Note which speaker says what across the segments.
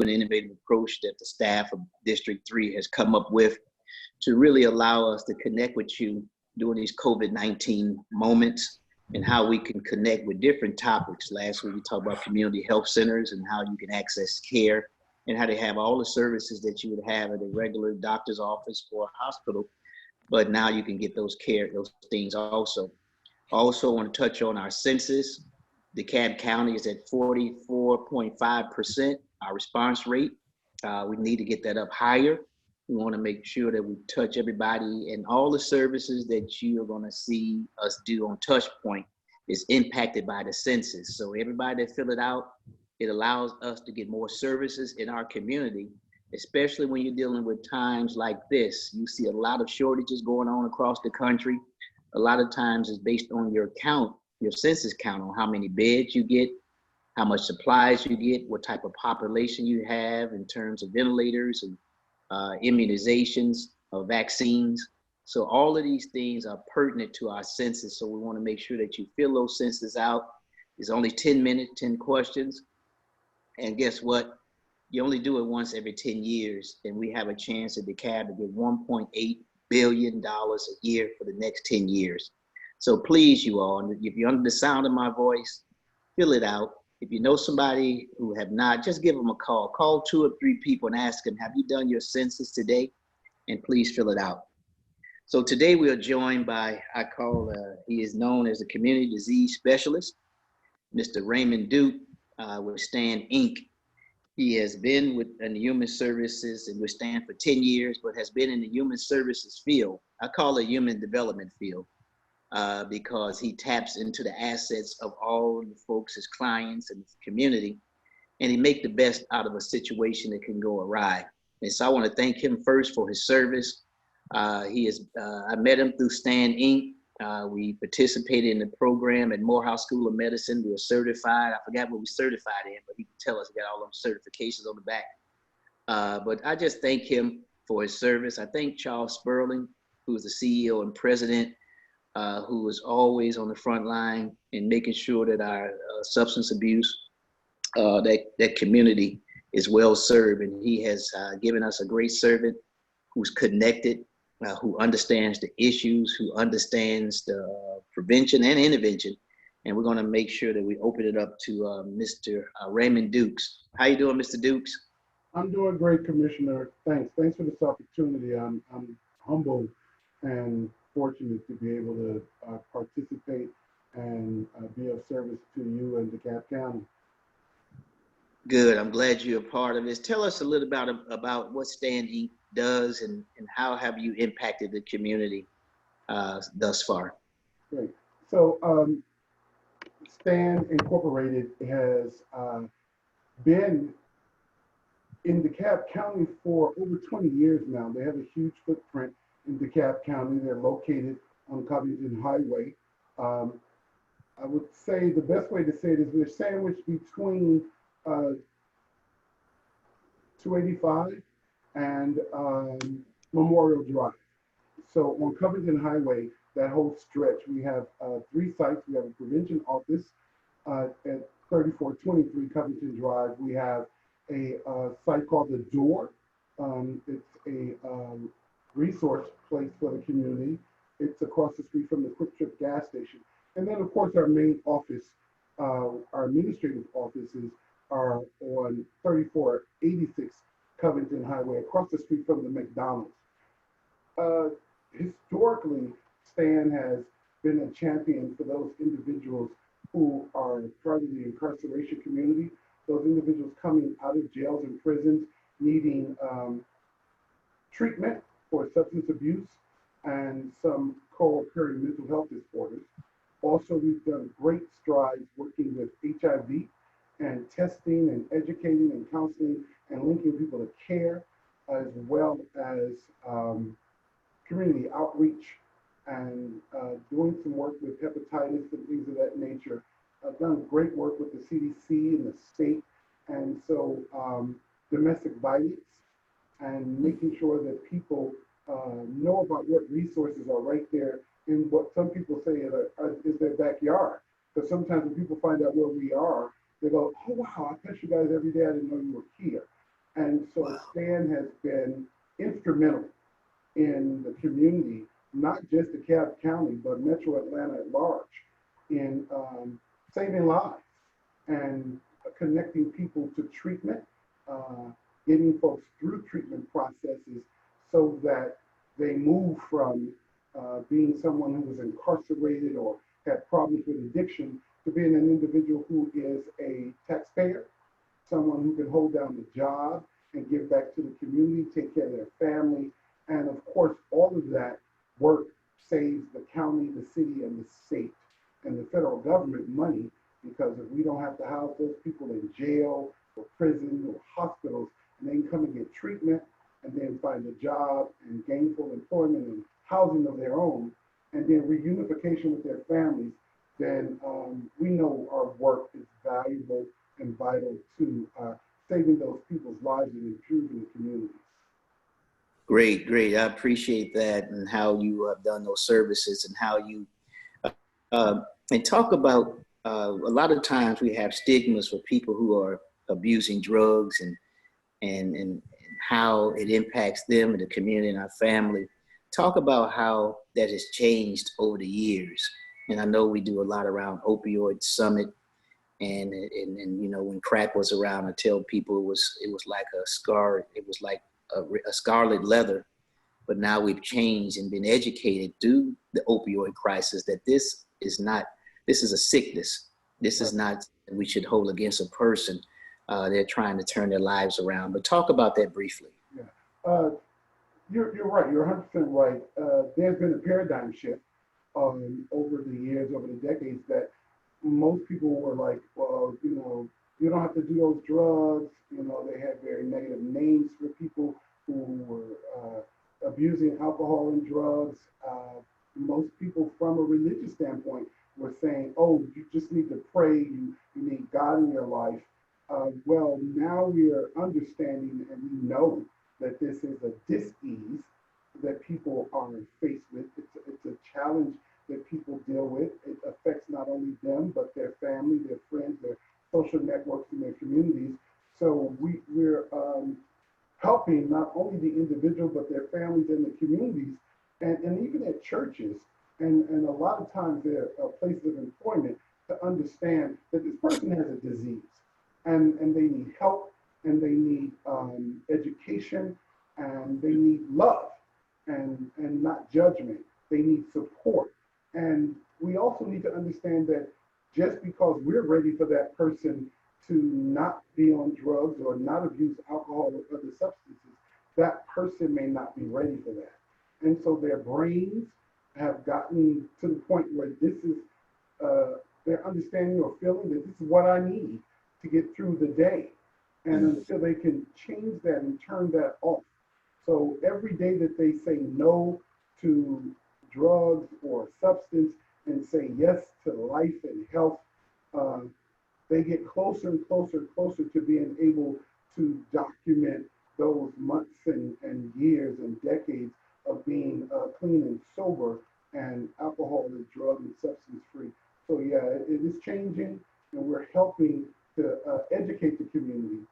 Speaker 1: an innovative approach that the staff of District 3 has come up with to really allow us to connect with you during these COVID-19 moments and how we can connect with different topics. Last week, we talked about community health centers and how you can access care and how they have all the services that you would have at a regular doctor's office or hospital, but now you can get those things also. Also want to touch on our census. DeKalb County is at 44.5%, our response rate. We need to get that up higher. We want to make sure that we touch everybody, and all the services that you are going to see us do on Touchpoint is impacted by the census. So everybody that fill it out, it allows us to get more services in our community, especially when you're dealing with times like this. You see a lot of shortages going on across the country. A lot of times it's based on your count, your census count, on how many beds you get, how much supplies you get, what type of population you have in terms of ventilators and immunizations or vaccines. So all of these things are pertinent to our census. So we want to make sure that you fill those census out. It's only 10 minutes, 10 questions. And guess what? You only do it once every 10 years. And we have a chance at DeKalb to get $1.8 billion a year for the next 10 years. So please, you all, if you're under the sound of my voice, fill it out. If you know somebody who have not, just give them a call. Call 2 or 3 people and ask them, have you done your census today? And please fill it out. So today we are joined by, he is known as a community disease specialist, Mr. Raymond Duke with STAND Inc. He has been in the human services and with STAND for 10 years, but has been in the human services field. I call it human development field. Because he taps into the assets of all the folks, his clients and his community, and he make the best out of a situation that can go awry. And so I want to thank him first for his service. I met him through STAND Inc. We participated in the program at Morehouse School of Medicine. We were certified. I forgot what we certified in, but he can tell us. We got all those certifications on the back. But I just thank him for his service. I thank Charles Sperling, who is the CEO and president, who is always on the front line in making sure that our substance abuse, that community is well served. And he has given us a great servant who's connected, who understands the issues, who understands the prevention and intervention. And we're going to make sure that we open it up to Mr. Raymond Dukes. How you doing, Mr. Dukes?
Speaker 2: I'm doing great, Commissioner. Thanks for this opportunity. I'm humbled and fortunate to be able to participate and be of service to you and DeKalb County.
Speaker 1: Good. I'm glad you're a part of this. Tell us a little about what STAND Inc. does and how have you impacted the community thus far?
Speaker 2: Great. So STAND Incorporated has been in DeKalb County for over 20 years now. They have a huge footprint in DeKalb County. They're located on Covington Highway. I would say the best way to say it is we're sandwiched between 285 and Memorial Drive. So on Covington Highway, that whole stretch, we have 3 sites. We have a prevention office at 3423 Covington Drive. We have a site called The Door. It's a resource place for the community. It's across the street from the Quick Trip gas station. And then, of course, our main office, our administrative offices are on 3486 Covington Highway, across the street from the McDonald's. Historically, STAND has been a champion for those individuals who are part of the incarceration community, those individuals coming out of jails and prisons needing treatment for substance abuse and some co-occurring mental health disorders. Also, we've done great strides working with HIV and testing and educating and counseling and linking people to care, as well as community outreach and doing some work with hepatitis and things of that nature. I've done great work with the CDC and the state, and so domestic violence and making sure that people know about what resources are right there in what some people say is their backyard. Because sometimes when people find out where we are, they go, oh wow, I touch you guys every day, I didn't know you were here. And so
Speaker 1: Wow.
Speaker 2: Stan has been instrumental in the community, not just DeKalb County, but Metro Atlanta at large, in saving lives and connecting people to treatment, uh, getting folks through treatment processes so that they move from being someone who was incarcerated or had problems with addiction to being an individual who is a taxpayer, someone who can hold down the job and give back to the community, take care of their family. And of course, all of that work saves the county, the city, and the state and the federal government money, because if we don't have to house those people in jail or prison or hospitals, and they can come and get treatment and then find a job and gainful employment and housing of their own, and then reunification with their families, then we know our work is valuable and vital to saving those people's lives and improving the communities.
Speaker 1: Great, great. I appreciate that and how you have done those services and how you uh, and talk about a lot of times we have stigmas for people who are abusing drugs and how it impacts them and the community and our family. Talk about how that has changed over the years. And I know we do a lot around opioid summit and you know when crack was around, I tell people it was like a scar, it was like a scarlet leather. But now we've changed and been educated through the opioid crisis that this is a sickness. This is not we should hold against a person. They're trying to turn their lives around. But talk about that briefly.
Speaker 2: Yeah. You're right. You're 100% right. There's been a paradigm shift over the years, over the decades, that most people were like, well, you don't have to do those drugs. They had very negative names for people who were abusing alcohol and drugs. Most people from a religious standpoint were saying, oh, you just need to pray, you need God in your life. Well, now we are understanding and we know that this is a dis-ease that people are faced with. It's a challenge that people deal with. It affects not only them, but their family, their friends, their social networks, and their communities. So we're helping not only the individual, but their families and the communities, and even at churches, and a lot of times their places of employment, to understand that this person has a disease, and they need help, and they need education, and they need love, and not judgment. They need support. And we also need to understand that just because we're ready for that person to not be on drugs or not abuse alcohol or other substances, that person may not be ready for that. And so their brains have gotten to the point where this is their understanding or feeling that this is what I need to get through the day. And until they can change that and turn that off. So every day that they say no to drugs or substance and say yes to life and health, they get closer and closer and closer to being able to document those months and years and decades of being clean and sober and alcohol and drug and substance free. So yeah, it is changing, and we're helping to educate the community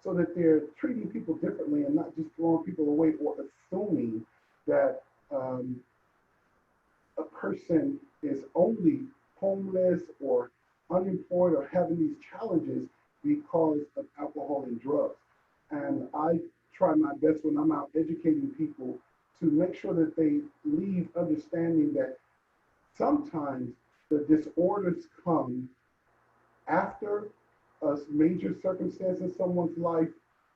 Speaker 2: so that they're treating people differently and not just throwing people away or assuming that a person is only homeless or unemployed or having these challenges because of alcohol and drugs. And I try my best when I'm out educating people to make sure that they leave understanding that sometimes the disorders come after a major circumstance in someone's life,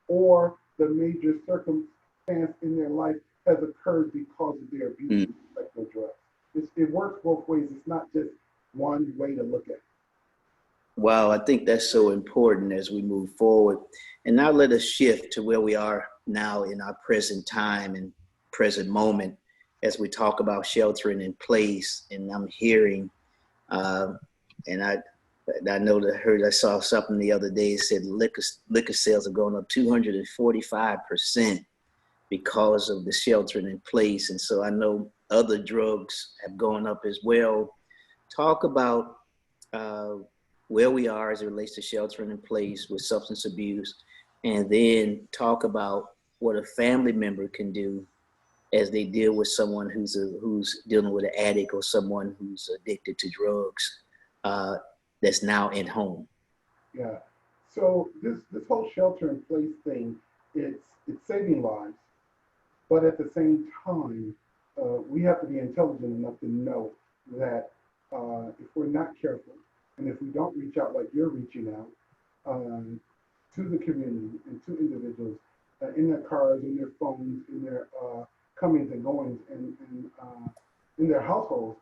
Speaker 2: or the major circumstance in their life has occurred because of their abuse of psycho drugs. It works both ways. It's not just one way to look at it.
Speaker 1: Wow, I think that's so important as we move forward. And now let us shift to where we are now in our present time and present moment as we talk about sheltering in place. And I'm hearing, and I know that I saw something the other day that said liquor sales are going up 245% because of the sheltering in place. And so I know other drugs have gone up as well. Talk about where we are as it relates to sheltering in place with substance abuse, and then talk about what a family member can do as they deal with someone who's dealing with an addict or someone who's addicted to drugs, uh, that's now at home.
Speaker 2: Yeah. So this whole shelter in place thing, it's saving lives, but at the same time, we have to be intelligent enough to know that if we're not careful and if we don't reach out like you're reaching out to the community and to individuals in their cars, in their phones, in their comings and goings, and in their households,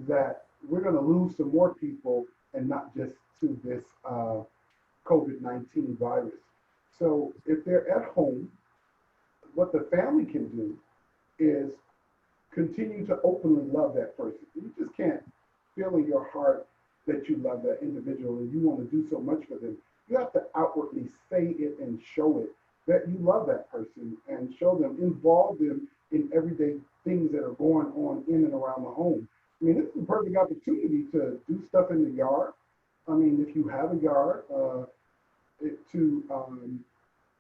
Speaker 2: that we're going to lose some more people and not just to this COVID-19 virus. So if they're at home, what the family can do is continue to openly love that person. You just can't feel in your heart that you love that individual and you want to do so much for them. You have to outwardly say it and show it that you love that person and show them, involve them in everyday things that are going on in and around the home. I mean, this is a perfect opportunity to do stuff in the yard. I mean, if you have a yard, to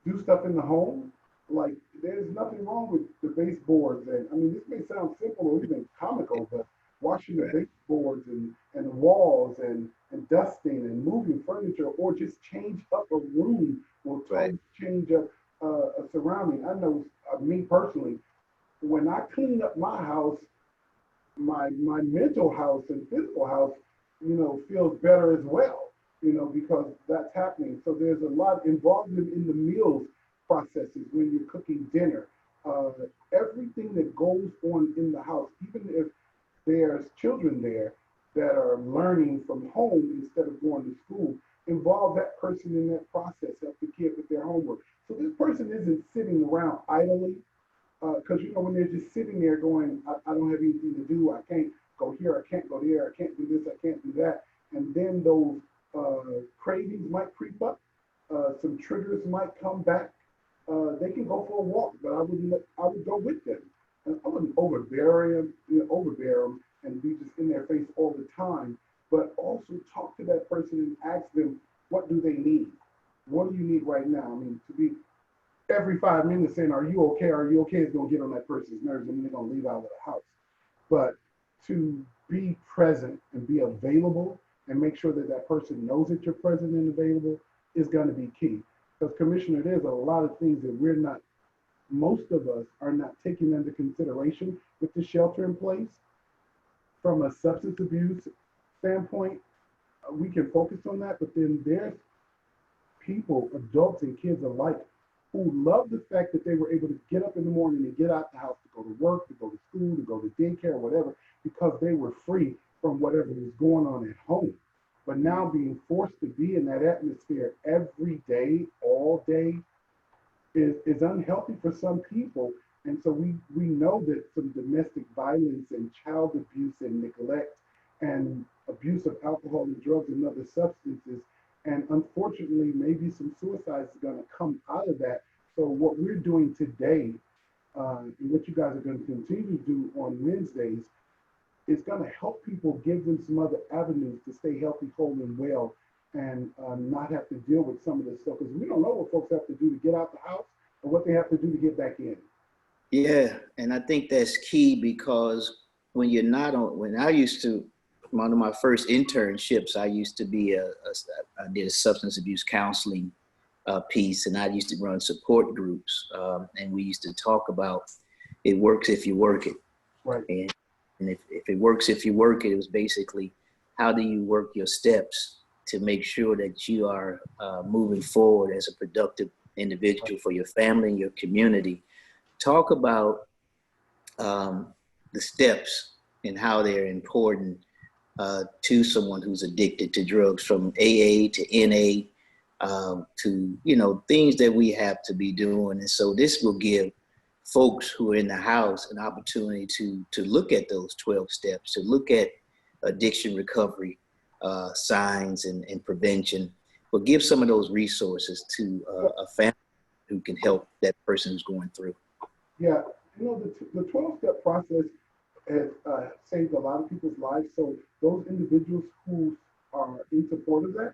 Speaker 2: do stuff in the home. Like there's nothing wrong with the baseboards, and I mean this may sound simple or even comical, but washing the
Speaker 1: Right.
Speaker 2: baseboards and the walls and dusting and moving furniture or just change up a room will
Speaker 1: Right.
Speaker 2: totally change up a surrounding. I know me personally, when I clean up my house, my mental house and physical house, feels better as well, because that's happening. So there's a lot involvement in the meals processes when you're cooking dinner. Uh, Everything that goes on in the house, even if there's children there that are learning from home instead of going to school, involve that person in that process, help the kid with their homework. So this person isn't sitting around idly because when they're just sitting there going, I don't have anything to do, I can't go here, I can't go there, I can't do this, I can't do that, and then those cravings might creep up, some triggers might come back. They can go for a walk, but I would go with them. And I wouldn't overbear them and be just in their face all the time, but also talk to that person and ask them, what do they need? What do you need right now? I mean, to be every 5 minutes saying, "Are you okay? Are you okay?" is going to get on that person's nerves, and then they're going to leave out of the house. But to be present and be available and make sure that that person knows that you're present and available is going to be key. Because, Commissioner, there's a lot of things that most of us are not taking into consideration with the shelter in place. From a substance abuse standpoint, we can focus on that, but then there's people, adults and kids alike, who love the fact that they were able to get up in the morning and get out the house to go to work, to go to school, to go to daycare, whatever, because they were free from whatever was going on at home. But now being forced to be in that atmosphere every day, all day, is unhealthy for some people. And so we know that some domestic violence and child abuse and neglect and abuse of alcohol and drugs and other substances, and unfortunately, maybe some suicides are going to come out of that. So what we're doing today, and what you guys are going to continue to do on Wednesdays, is going to help people, give them some other avenues to stay healthy, whole, and well, and not have to deal with some of this stuff. Because we don't know what folks have to do to get out the house or what they have to do to get back in.
Speaker 1: Yeah, and I think that's key because when you're not on, when I used to, one of my first internships, I used to be I did a substance abuse counseling piece, and I used to run support groups, and we used to talk about it works if you work it,
Speaker 2: Right.
Speaker 1: and if it works if you work it, it was basically how do you work your steps to make sure that you are moving forward as a productive individual for your family and your community. Talk about the steps and how they're important to someone who's addicted to drugs, from AA to NA, to things that we have to be doing. And so this will give folks who are in the house an opportunity to look at those 12 steps, to look at addiction recovery signs and prevention, but give some of those resources to a family who can help that person who's going through.
Speaker 2: Yeah, the 12-step process has saved a lot of people's lives. So those individuals who are in support of that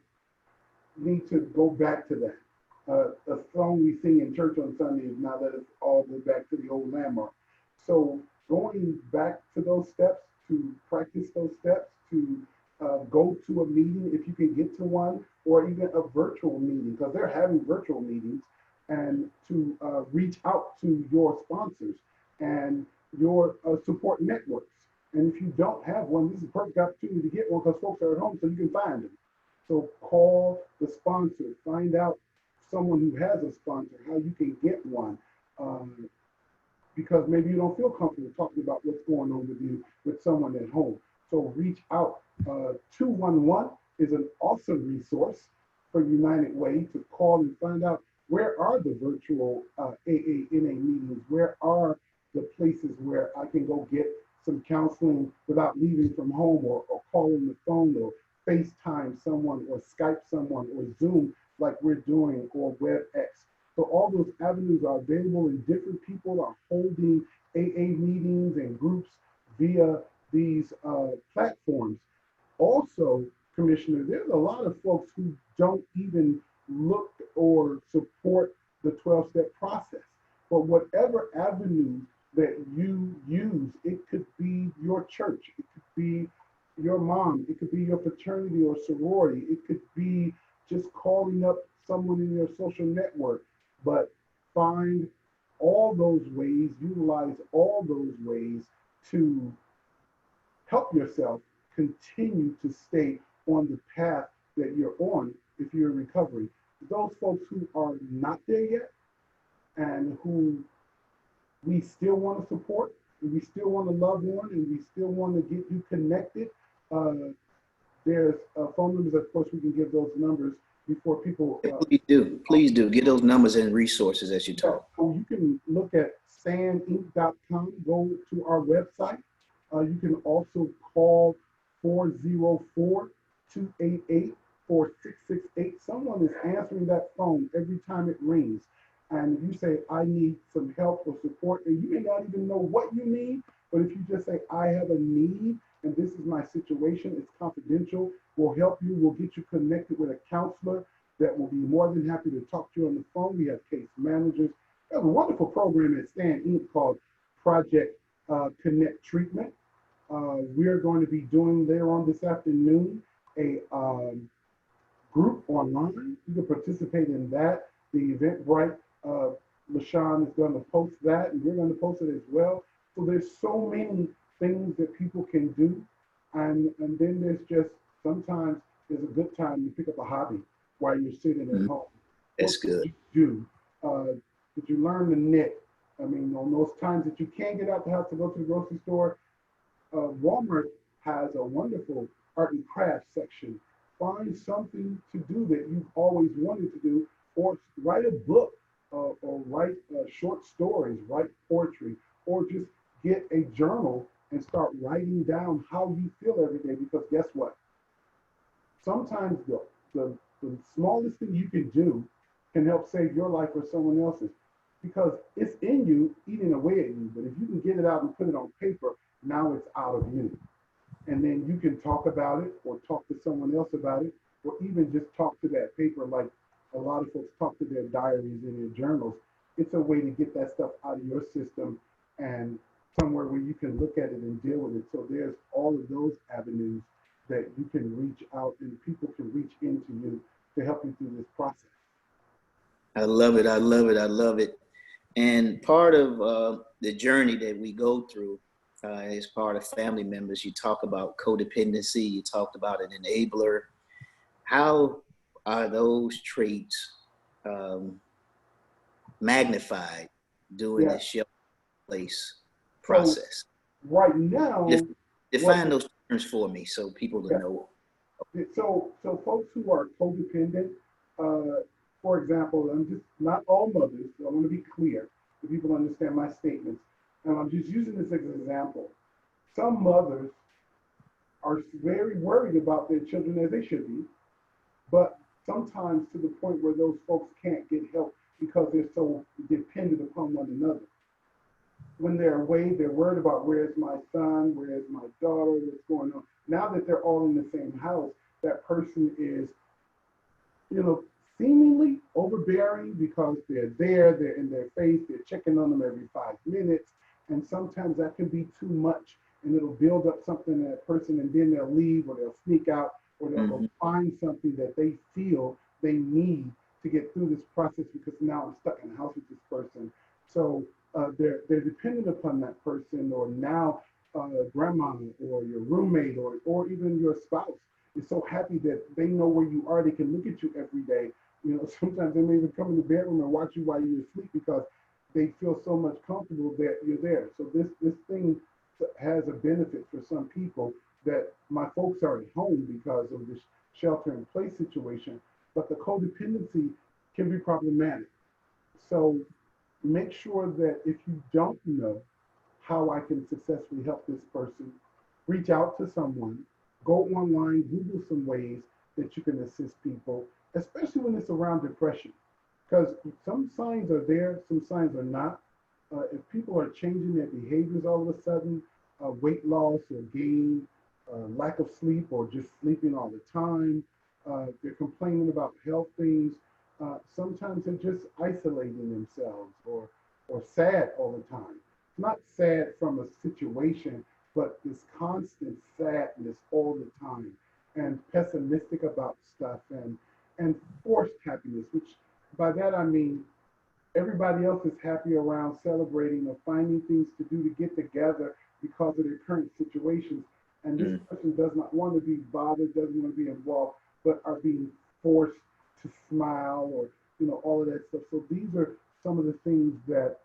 Speaker 2: need to go back to that. a song we sing in church on Sundays, now let us all go back to the old landmark. So going back to those steps, to practice those steps, to go to a meeting if you can get to one, or even a virtual meeting, because they're having virtual meetings, and to reach out to your sponsors and your support networks. And if you don't have one, this is a perfect opportunity to get one because folks are at home so you can find them. So call the sponsor, find out someone who has a sponsor, how you can get one. Because maybe you don't feel comfortable talking about what's going on with you with someone at home. So reach out. 211 is an awesome resource for United Way to call and find out where are the virtual AANA meetings, where are the places where I can go get some counseling without leaving from home, or call on the phone, or FaceTime someone, or Skype someone, or Zoom like we're doing, or WebEx. So all those avenues are available, and different people are holding AA meetings and groups via these platforms. Also, Commissioner, there's a lot of folks who don't even look or support the 12-step process. But whatever avenue that you use, it could be your church, it could be your mom, it could be your fraternity or sorority, it could be just calling up someone in your social network. But find all those ways, utilize all those ways to help yourself continue to stay on the path that you're on if you're recovering. Those folks who are not there yet and who we still want to support, and we still want to love on, and we still want to get you connected, there's phone numbers. Of course, we can give those numbers before people.
Speaker 1: Please do. Get those numbers and resources as you talk.
Speaker 2: So you can look at sandinc.com, go to our website. You can also call 404-288-4668. Someone is answering that phone every time it rings. And if you say, I need some help or support, and you may not even know what you need, but if you just say, I have a need, and this is my situation, it's confidential, we'll help you, we'll get you connected with a counselor that will be more than happy to talk to you on the phone. We have case managers. We have a wonderful program at Stand Inc. called Project Connect Treatment. We're going to be doing later on this afternoon a group online. You can participate in that. The Eventbrite, LaShawn is going to post that, and we're going to post it as well. So there's so many things that people can do. And then there's just, sometimes there's a good time to pick up a hobby while you're sitting at home.
Speaker 1: That's good.
Speaker 2: Did you do? Did you learn to knit? I mean, on those times that you can't get out the house to go to the grocery store, Walmart has a wonderful art and craft section. Find something to do that you've always wanted to do, or write a book, or write short stories, write poetry, or just get a journal and start writing down how you feel every day. Because guess what? Sometimes the smallest thing you can do can help save your life or someone else's, because it's in you eating away at you. But if you can get it out and put it on paper, now it's out of you. And then you can talk about it, or talk to someone else about it, or even just talk to that paper like a lot of folks talk to their diaries and their journals. It's a way to get that stuff out of your system and somewhere where you can look at it and deal with it. So there's all of those avenues that you can reach out, and people can reach into you to help you through this process.
Speaker 1: I love it. I love it. I love it. And part of the journey that we go through as part of family members, you talk about codependency, you talked about an enabler. How are those traits magnified during the shelter in place process?
Speaker 2: So right now,
Speaker 1: define those terms for me so people will know.
Speaker 2: So folks who are codependent, for example, I'm just not all mothers, so I want to be clear so people understand my statements. And I'm just using this as an example. Some mothers are very worried about their children, as they should be, but sometimes to the point where those folks can't get help because they're so dependent upon one another. When they're away, they're worried about where's my son, where's my daughter, what's going on. Now that they're all in the same house, that person is, seemingly overbearing because they're in their face, they're checking on them every 5 minutes. And sometimes that can be too much and it'll build up something in that person and then they'll leave or they'll sneak out or they'll go
Speaker 1: Mm-hmm.
Speaker 2: find something that they feel they need to get through this process because now I'm stuck in the house with this person. So they're dependent upon that person or now grandma or your roommate or even your spouse is so happy that they know where you are. They can look at you every day. You know, sometimes they may even come in the bedroom and watch you while you're asleep because they feel so much comfortable that you're there. So this thing has a benefit for some people that my folks are at home because of this shelter in place situation, but the codependency can be problematic. So make sure that if you don't know how I can successfully help this person, reach out to someone, go online, Google some ways that you can assist people, especially when it's around depression. Because some signs are there, some signs are not. If people are changing their behaviors all of a sudden, weight loss or gain, lack of sleep or just sleeping all the time, they're complaining about health things. Sometimes they're just isolating themselves or sad all the time. Not sad from a situation, but this constant sadness all the time and pessimistic about stuff and forced happiness, which by that I mean everybody else is happy around celebrating or finding things to do to get together because of their current situations. And this person does not want to be bothered, doesn't want to be involved, but are being forced to smile or, you know, all of that stuff. So these are some of the things that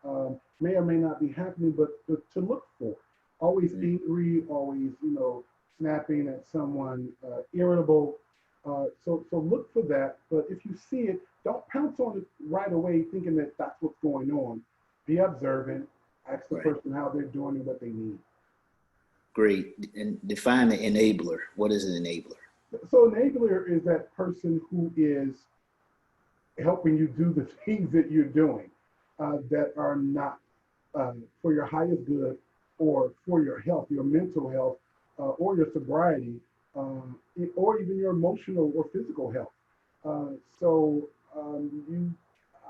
Speaker 2: may or may not be happening, but to look for. Always angry, always, you know, snapping at someone, irritable. So look for that. But if you see it, don't pounce on it right away thinking that that's what's going on. Be observant, ask the
Speaker 1: Right.
Speaker 2: person how they're doing and what they need.
Speaker 1: Great. And define the enabler. What is an enabler?
Speaker 2: So enabler is that person who is helping you do the things that you're doing that are not for your highest good or for your health, your mental health, or your sobriety, or even your emotional or physical health. So you,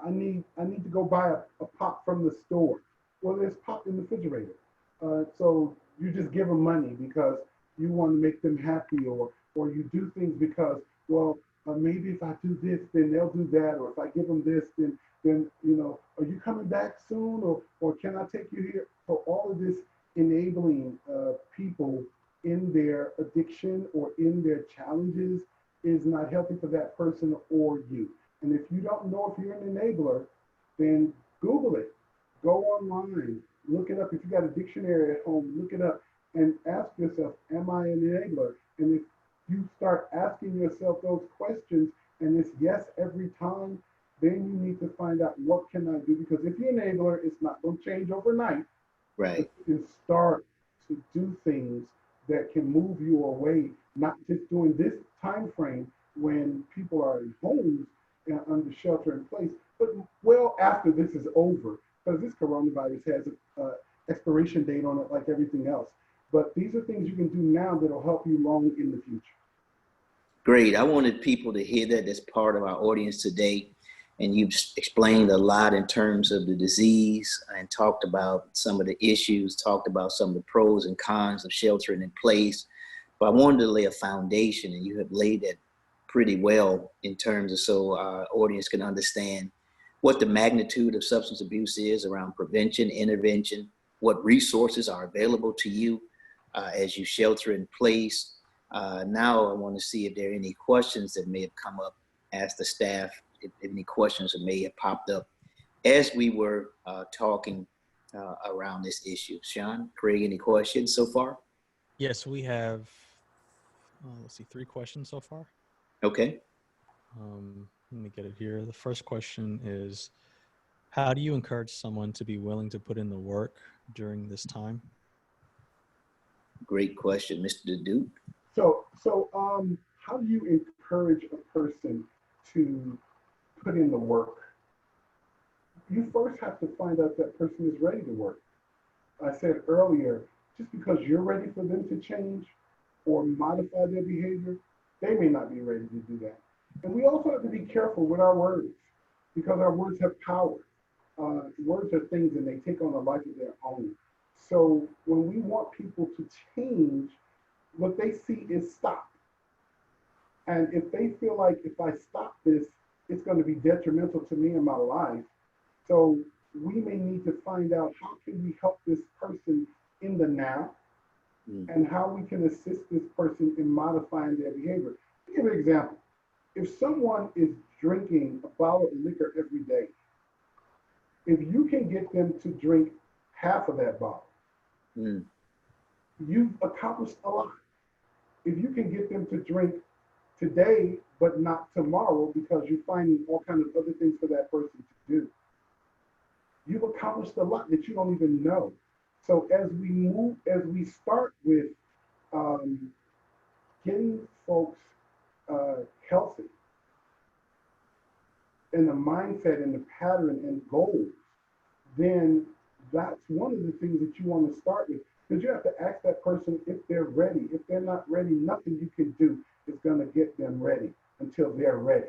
Speaker 2: I need to go buy a pop from the store. Well, there's pop in the refrigerator. So you just give them money because you want to make them happy, or you do things because well, maybe if I do this, then they'll do that, or if I give them this, then you know, are you coming back soon, or can I take you here? So all of this enabling people in their addiction or in their challenges is not healthy for that person or you. And if you don't know if you're an enabler, then Google it. Go online, look it up. If you got a dictionary at home, look it up and ask yourself, am I an enabler? And if you start asking yourself those questions and it's yes every time, then you need to find out what can I do? Because if you're an enabler, it's not going to change overnight, but
Speaker 1: Right.
Speaker 2: you can start to do things that can move you away, not just during this time frame when people are in homes and under shelter in place, but well after this is over, because this coronavirus has an expiration date on it like everything else. But these are things you can do now that'll help you long in the future.
Speaker 1: Great. I wanted people to hear that as part of our audience today. And you've explained a lot in terms of the disease and talked about some of the issues, talked about some of the pros and cons of sheltering in place. But I wanted to lay a foundation, and you have laid that pretty well in terms of so our audience can understand what the magnitude of substance abuse is around prevention, intervention, what resources are available to you as you shelter in place. Now I want to see if there are any questions that may have come up. Ask the staff if any questions that may have popped up as we were talking around this issue. Sean, Craig, any questions so far?
Speaker 3: Yes, we have, let's see, 3 questions so far.
Speaker 1: Okay.
Speaker 3: Let me get it here. The first question is, how do you encourage someone to be willing to put in the work during this time?
Speaker 1: Great question, Mr. Duke.
Speaker 2: So how do you encourage a person to put in the work? You first have to find out that person is ready to work. I said earlier, just because you're ready for them to change or modify their behavior, they may not be ready to do that. And we also have to be careful with our words because our words have power. Words are things and they take on a life of their own. So when we want people to change, what they see is stop. And if they feel like if I stop this, it's going to be detrimental to me in my life. So we may need to find out how can we help this person in the now and how we can assist this person in modifying their behavior. I'll give you an example. If someone is drinking a bottle of liquor every day, if you can get them to drink half of that bottle,
Speaker 1: Mm.
Speaker 2: you've accomplished a lot. If you can get them to drink today but not tomorrow because you're finding all kinds of other things for that person to do, you've accomplished a lot that you don't even know. So as we start with um, getting folks healthy in the mindset and the pattern and goals, then that's one of the things that you want to start with. Because you have to ask that person if they're ready. If they're not ready, nothing you can do is going to get them ready until they're ready.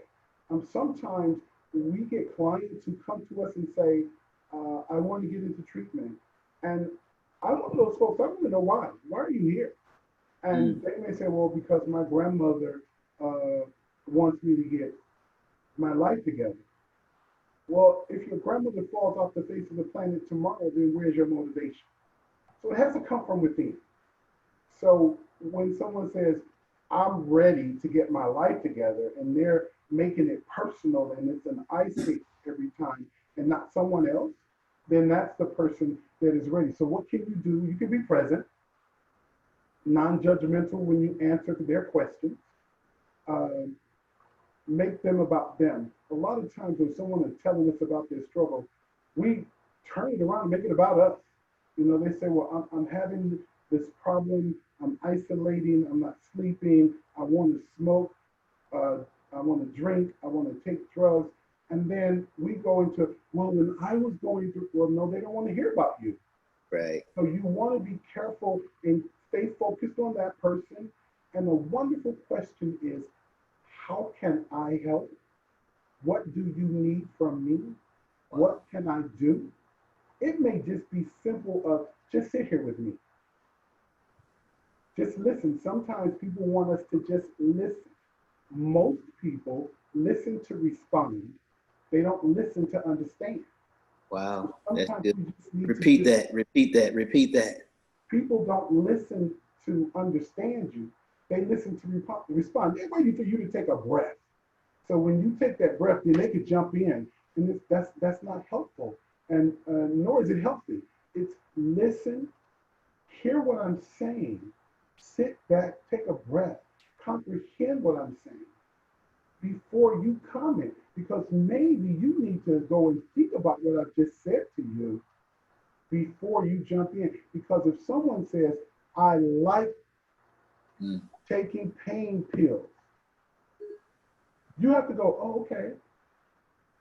Speaker 2: Sometimes we get clients who come to us and say, I want to get into treatment. And I'm one of those folks, I want to know why. Why are you here? And they may say, well, because my grandmother wants me to get my life together. Well, if your grandmother falls off the face of the planet tomorrow, then where's your motivation? So it has to come from within. So when someone says, I'm ready to get my life together, and they're making it personal and it's an I statement every time and not someone else, then that's the person that is ready. So what can you do? You can be present, non-judgmental when you answer their questions. Um, Make them about them. A lot of times when someone is telling us about their struggle, we turn it around and make it about us. You know, they say, well, I'm having this problem. I'm isolating. I'm not sleeping. I want to smoke. I want to drink. I want to take drugs. And then we go into, well, when I was going through, well, no, they don't want to hear about you.
Speaker 1: Right.
Speaker 2: So you want to be careful and stay focused on that person. And the wonderful question is, how can I help? What do you need from me? What can I do? It may just be simple of just sit here with me. Just listen. Sometimes people want us to just listen. Most people listen to respond. They don't listen to understand.
Speaker 1: Wow. That's
Speaker 2: Sometimes
Speaker 1: good.
Speaker 2: we just need to
Speaker 1: Repeat
Speaker 2: just,
Speaker 1: that. Repeat that. Repeat that.
Speaker 2: people don't listen to understand you. They listen to respond. They're waiting for you to take a breath. So when you take that breath, then they could jump in, and that's not helpful, and nor is it healthy. It's listen, hear what I'm saying, sit back, take a breath, comprehend what I'm saying before you comment, because maybe you need to go and think about what I've just said to you before you jump in. Because if someone says, I like
Speaker 1: Mm.
Speaker 2: taking pain pills, you have to go, oh, okay.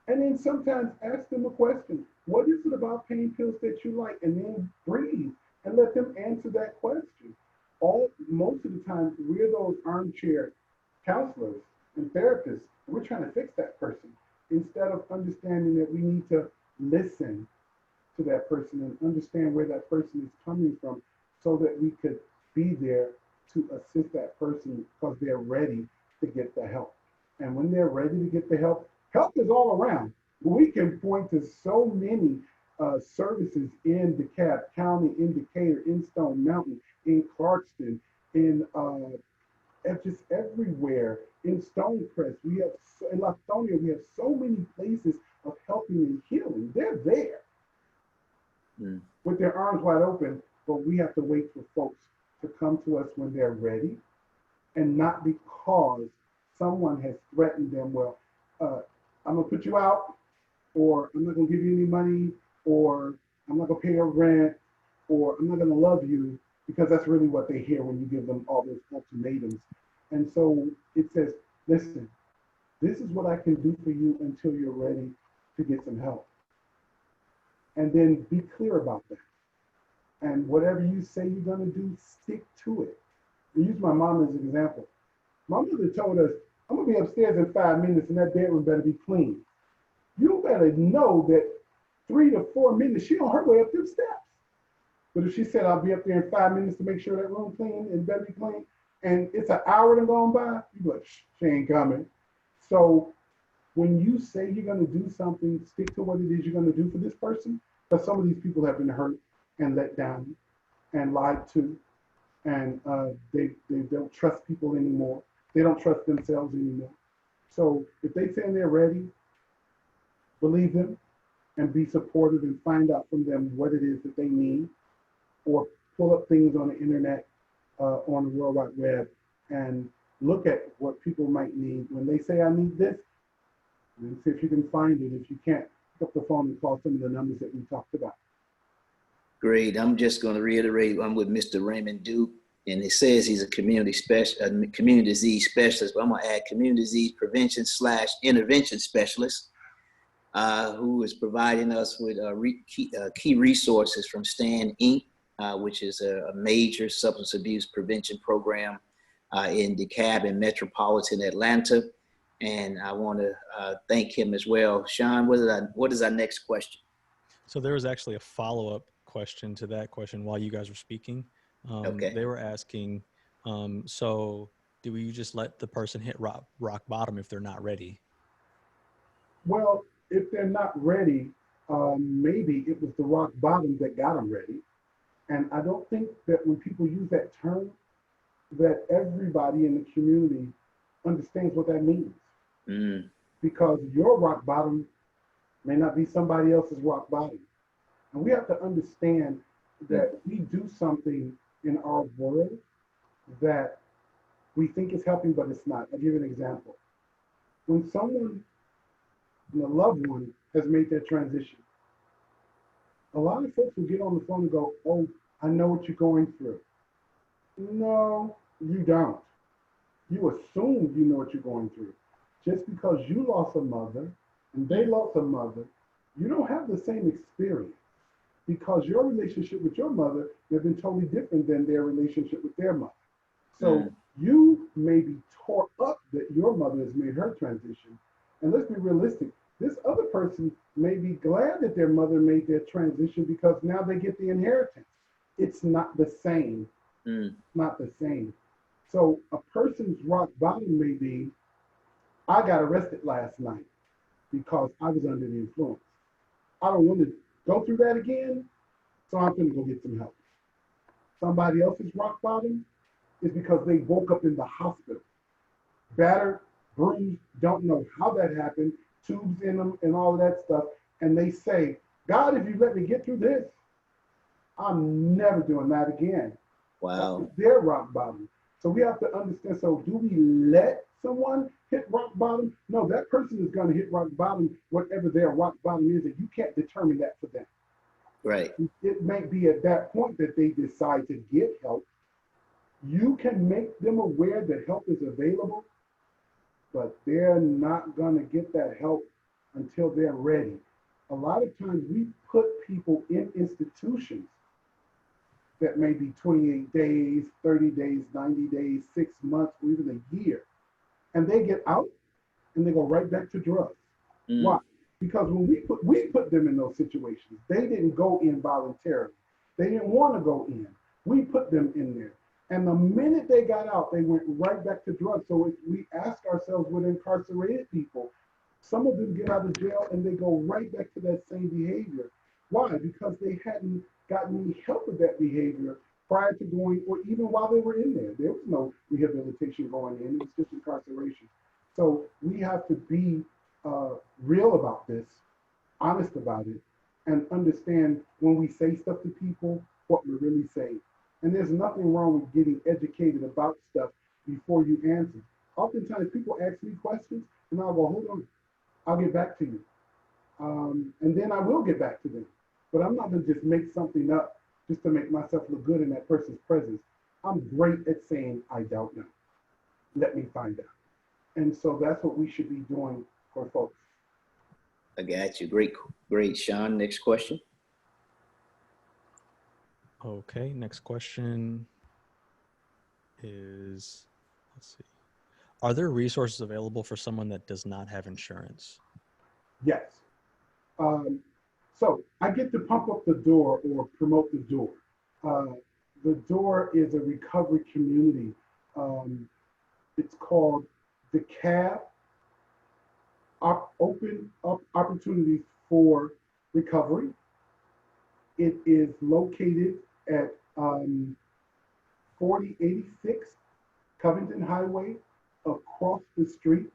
Speaker 2: And then sometimes ask them a question. What is it about pain pills that you like? And then breathe and let them answer that question. Most of the time, we're those armchair counselors and therapists. And we're trying to fix that person instead of understanding that we need to listen to that person and understand where that person is coming from so that we could be there to assist that person because they're ready to get the help. And when they're ready to get the help, help is all around. We can point to so many services in DeKalb County, in Decatur, in Stone Mountain, in Clarkston, in just everywhere. In Stonecrest, we have in Lithonia, we have so many places of helping and healing. They're there with their arms wide open, but we have to wait for folks to come to us when they're ready, and not because someone has threatened them. Well, I'm gonna put you out, or I'm not gonna give you any money, or I'm not gonna pay your rent, or I'm not gonna love you, because that's really what they hear when you give them all those ultimatums. And so it says, listen, this is what I can do for you until you're ready to get some help. And then be clear about that. And whatever you say you're gonna do, stick to it. I use my mom as an example. My mother told us, I'm gonna be upstairs in 5 minutes and that bedroom better be clean. You better know that 3 to 4 minutes, she on her way up them steps. But if she said, I'll be up there in 5 minutes to make sure that room clean and better be clean, and it's an hour to go by, you be like, she ain't coming. So when you say you're gonna do something, stick to what it is you're gonna do for this person, because some of these people have been hurt and let down and lied to, and they don't trust people anymore. They don't trust themselves anymore. So if they say they're ready, believe them and be supportive and find out from them what it is that they need, or pull up things on the internet, on the World Wide Web, and look at what people might need. When they say, I need this, and see if you can find it. If you can't, pick up the phone and call some of the numbers that we talked about.
Speaker 1: Great. I'm just going to reiterate, I'm with Mr. Raymond Duke, and it says he's a community disease specialist, but I'm going to add community disease prevention / intervention specialist, who is providing us with key resources from STAND Inc., which is a major substance abuse prevention program in DeKalb and metropolitan Atlanta. And I want to thank him as well. Sean, what is our next question?
Speaker 3: So there was actually a follow-up question to that question while you guys were speaking.
Speaker 1: Okay.
Speaker 3: They were asking, so do we just let the person hit rock bottom if they're not ready?
Speaker 2: Well, if they're not ready, maybe it was the rock bottom that got them ready. And I don't think that when people use that term, that everybody in the community understands what that means. Because your rock bottom may not be somebody else's rock bottom. And we have to understand that we do something in our world that we think is helping, but it's not. I'll give you an example. When someone, a loved one, has made their transition, a lot of folks will get on the phone and go, oh, I know what you're going through. No, you don't. You assume you know what you're going through. Just because you lost a mother and they lost a mother, you don't have the same experience, because your relationship with your mother may have been totally different than their relationship with their mother. So you may be tore up that your mother has made her transition. And let's be realistic. This other person may be glad that their mother made their transition because now they get the inheritance. It's not the same. Not the same. So a person's rock bottom may be, I got arrested last night because I was under the influence. I don't want to go through that again, so I'm going to go get some help. Somebody else's rock bottom is because they woke up in the hospital, battered, bruised, don't know how that happened, tubes in them and all of that stuff. And they say, God, if you let me get through this, I'm never doing that again.
Speaker 1: Wow.
Speaker 2: That's their rock bottom. So we have to understand, so do we let someone hit rock bottom? No, that person is going to hit rock bottom, whatever their rock bottom is, and you can't determine that for them.
Speaker 1: Right.
Speaker 2: It may be at that point that they decide to get help. You can make them aware that help is available, but they're not going to get that help until they're ready. A lot of times we put people in institutions that may be 28 days, 30 days, 90 days, 6 months, or even a year. And they get out and they go right back to drugs. Why? Because when we put them in those situations, they didn't go in voluntarily. They didn't want to go in. We put them in there. And the minute they got out, they went right back to drugs. So if we ask ourselves with incarcerated people, some of them get out of jail and they go right back to that same behavior. Why? Because they hadn't gotten any help with that behavior prior to going, or even while they were in there. There was no rehabilitation going in. It was just incarceration. So we have to be real about this, honest about it, and understand when we say stuff to people, what we're really saying. And there's nothing wrong with getting educated about stuff before you answer. Oftentimes people ask me questions and I'll go, hold on, I'll get back to you. And then I will get back to them. But I'm not gonna just make something up just to make myself look good in that person's presence. I'm great at saying, I don't know. Let me find out. And so that's what we should be doing for folks.
Speaker 1: I got you. Great, Sean. Next question.
Speaker 3: Okay, next question is, let's see. Are there resources available for someone that does not have insurance?
Speaker 2: Yes. Um, so I get to pump up the door or promote the door. Uh, the door is a recovery community. Um, it's called the CAB, Open Up Opportunities for Recovery. It is located at 4086 Covington Highway. Across the street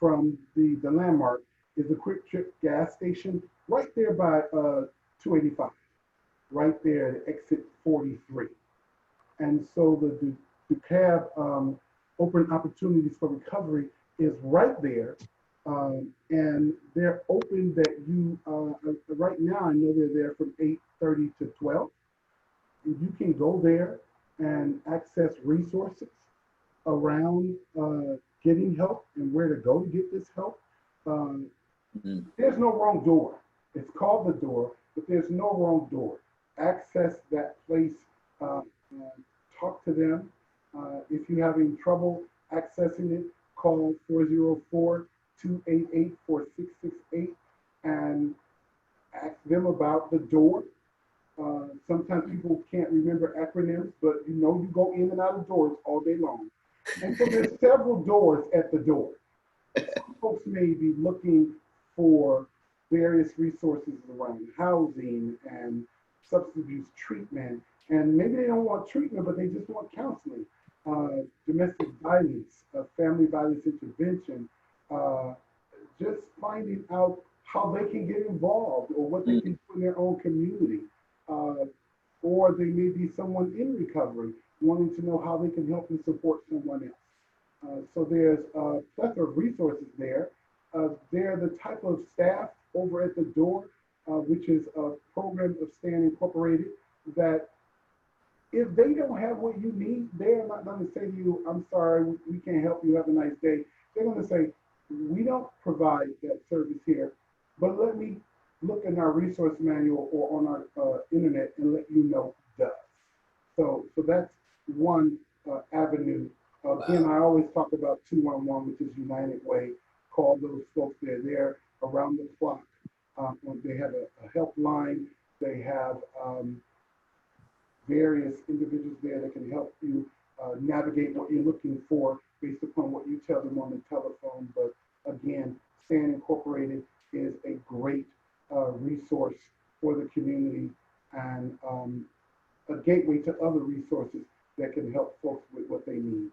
Speaker 2: from the landmark is the Quick Trip gas station, right there by 285, right there at exit 43. And so the cab open opportunities for recovery is right there. And they're open that you, right now, I know they're there from 8:30 to 12. And you can go there and access resources around getting help and where to go to get this help. Um, there's no wrong door. It's called the door, but there's no wrong door. Access that place, uh, talk to them. If you're having trouble accessing it, call 404-288-4668 and ask them about the door. Sometimes people can't remember acronyms, but you know you go in and out of doors all day long. And so there's several doors at the door. Some folks may be looking for various resources around housing and substance abuse treatment, and maybe they don't want treatment, but they just want counseling, domestic violence, family violence intervention, just finding out how they can get involved or what they can do in their own community. Uh, or they may be someone in recovery wanting to know how they can help and support someone else. So there's a plethora of resources there. They're the type of staff over at the door, which is a program of Stand Incorporated, that if they don't have what you need, they're not going to say to you, I'm sorry, we can't help you, have a nice day. They're going to say, we don't provide that service here, but let me look in our resource manual or on our internet and let you know who does. So that's one avenue. Again, I always talk about 211, which is United Way. Call those folks. They're there around the clock. They have a helpline. They have various individuals there that can help you navigate what you're looking for based upon what you tell them on the telephone. But again, Stand Incorporated is a great resource for the community and a gateway to other resources that can help folks with what they need.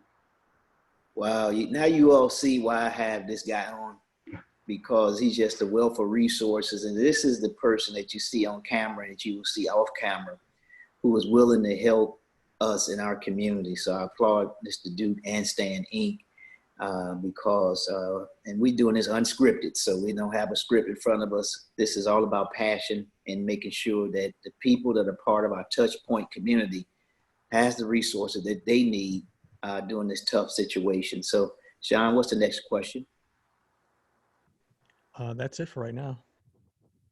Speaker 1: Wow, now you all see why I have this guy on, because he's just a wealth of resources. And this is the person that you see on camera, that you will see off camera, who is willing to help us in our community. So I applaud Mr. Duke and Stan Inc. Because, and we're doing this unscripted, so we don't have a script in front of us. This is all about passion and making sure that the people that are part of our Touchpoint community has the resources that they need during this tough situation. So, Sean, what's the next question?
Speaker 3: That's it for right now.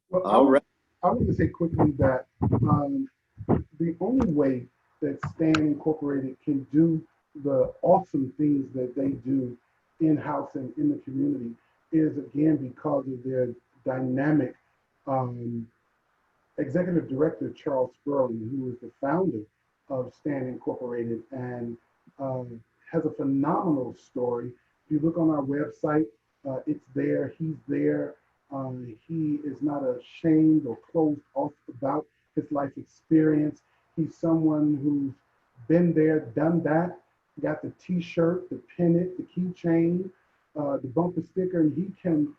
Speaker 2: Well,
Speaker 1: All right.
Speaker 2: I want to say quickly that the only way that Stand Incorporated can do the awesome things that they do in-house and in the community is, again, because of their dynamic executive director, Charles Sperling, who is the founder of Stand Incorporated and has a phenomenal story. If you look on our website, it's there. He's there. He is not ashamed or closed off about his life experience. He's someone who's been there, done that, got the t-shirt, the pennant, the keychain, the bumper sticker, and he can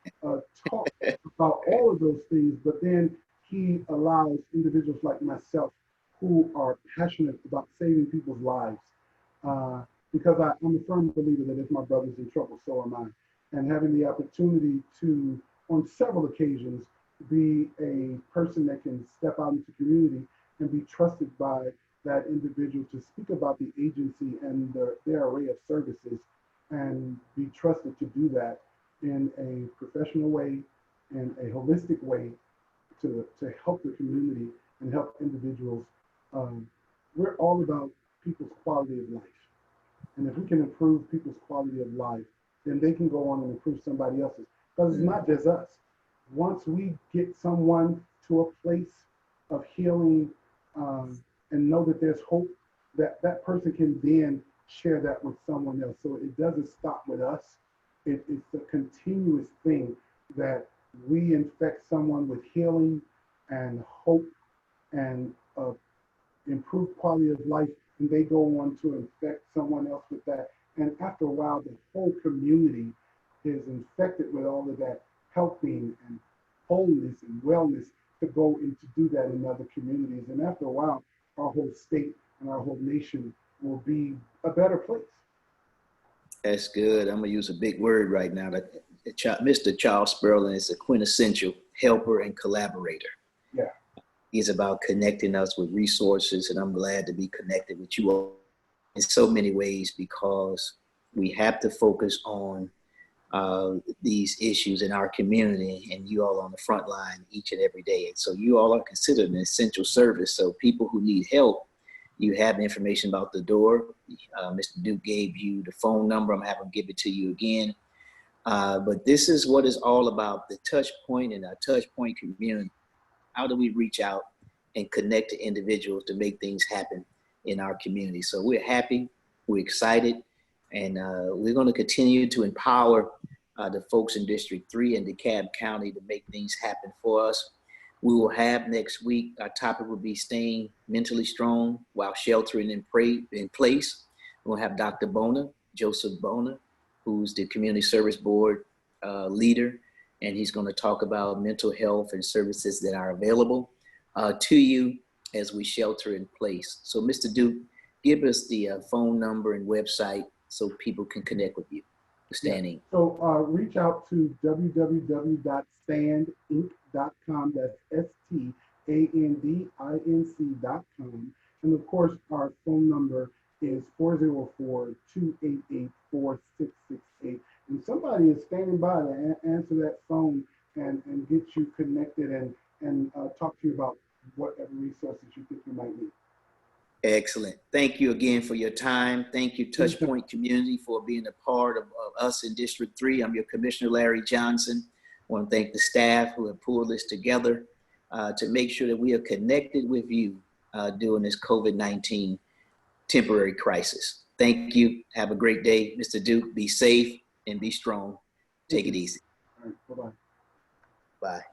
Speaker 2: talk about all of those things, but then he allows individuals like myself who are passionate about saving people's lives, because I'm a firm believer that if my brother's in trouble, so am I. And having the opportunity to, on several occasions, be a person that can step out into community and be trusted by that individual to speak about the agency and their array of services, and be trusted to do that in a professional way, in a holistic way, to help the community and help individuals. We're all about people's quality of life. And if we can improve people's quality of life, then they can go on and improve somebody else's. Because it's not just us. Once we get someone to a place of healing, and know that there's hope, that person can then share that with someone else. So it doesn't stop with us. It's a continuous thing that we infect someone with healing and hope and improved quality of life, and they go on to infect someone else with that. And after a while, the whole community is infected with all of that helping and wholeness and wellness to go and to do that in other communities. And after a while, our whole state and our whole nation will be a better place.
Speaker 1: That's good. I'm gonna use a big word right now. Mr. Charles Sperling is a quintessential helper and collaborator.
Speaker 2: Yeah.
Speaker 1: He's about connecting us with resources, and I'm glad to be connected with you all in so many ways, because we have to focus on these issues in our community, and you all on the front line each and every day. And so you all are considered an essential service. So people who need help, you have information about the door. Mr. Duke gave you the phone number. I'm having to give it to you again. But this is what it's all about, the touch point and our touch point community. How do we reach out and connect to individuals to make things happen in our community? So we're happy, we're excited, and we're going to continue to empower the folks in District 3 and DeKalb County to make things happen for us. We will have next week, our topic will be staying mentally strong while sheltering in place. We'll have Dr. Bona, Joseph Bona, who's the Community Service Board leader, and he's going to talk about mental health and services that are available to you as we shelter in place. So Mr. Duke, give us the phone number and website so people can connect with you. Standing.
Speaker 2: So reach out to www.standinc.com. That's STANDINC.com. And of course, our phone number is 404-288-4668. And somebody is standing by to answer that phone and get you connected and talk to you about whatever resources you think you might need.
Speaker 1: Excellent. Thank you again for your time. Thank you, Touchpoint community, for being a part of us in District 3. I'm your Commissioner, Larry Johnson. I want to thank the staff who have pulled this together to make sure that we are connected with you during this COVID-19 temporary crisis. Thank you. Have a great day, Mr. Duke. Be safe and be strong. Take it easy.
Speaker 2: All right, bye-bye.
Speaker 1: Bye.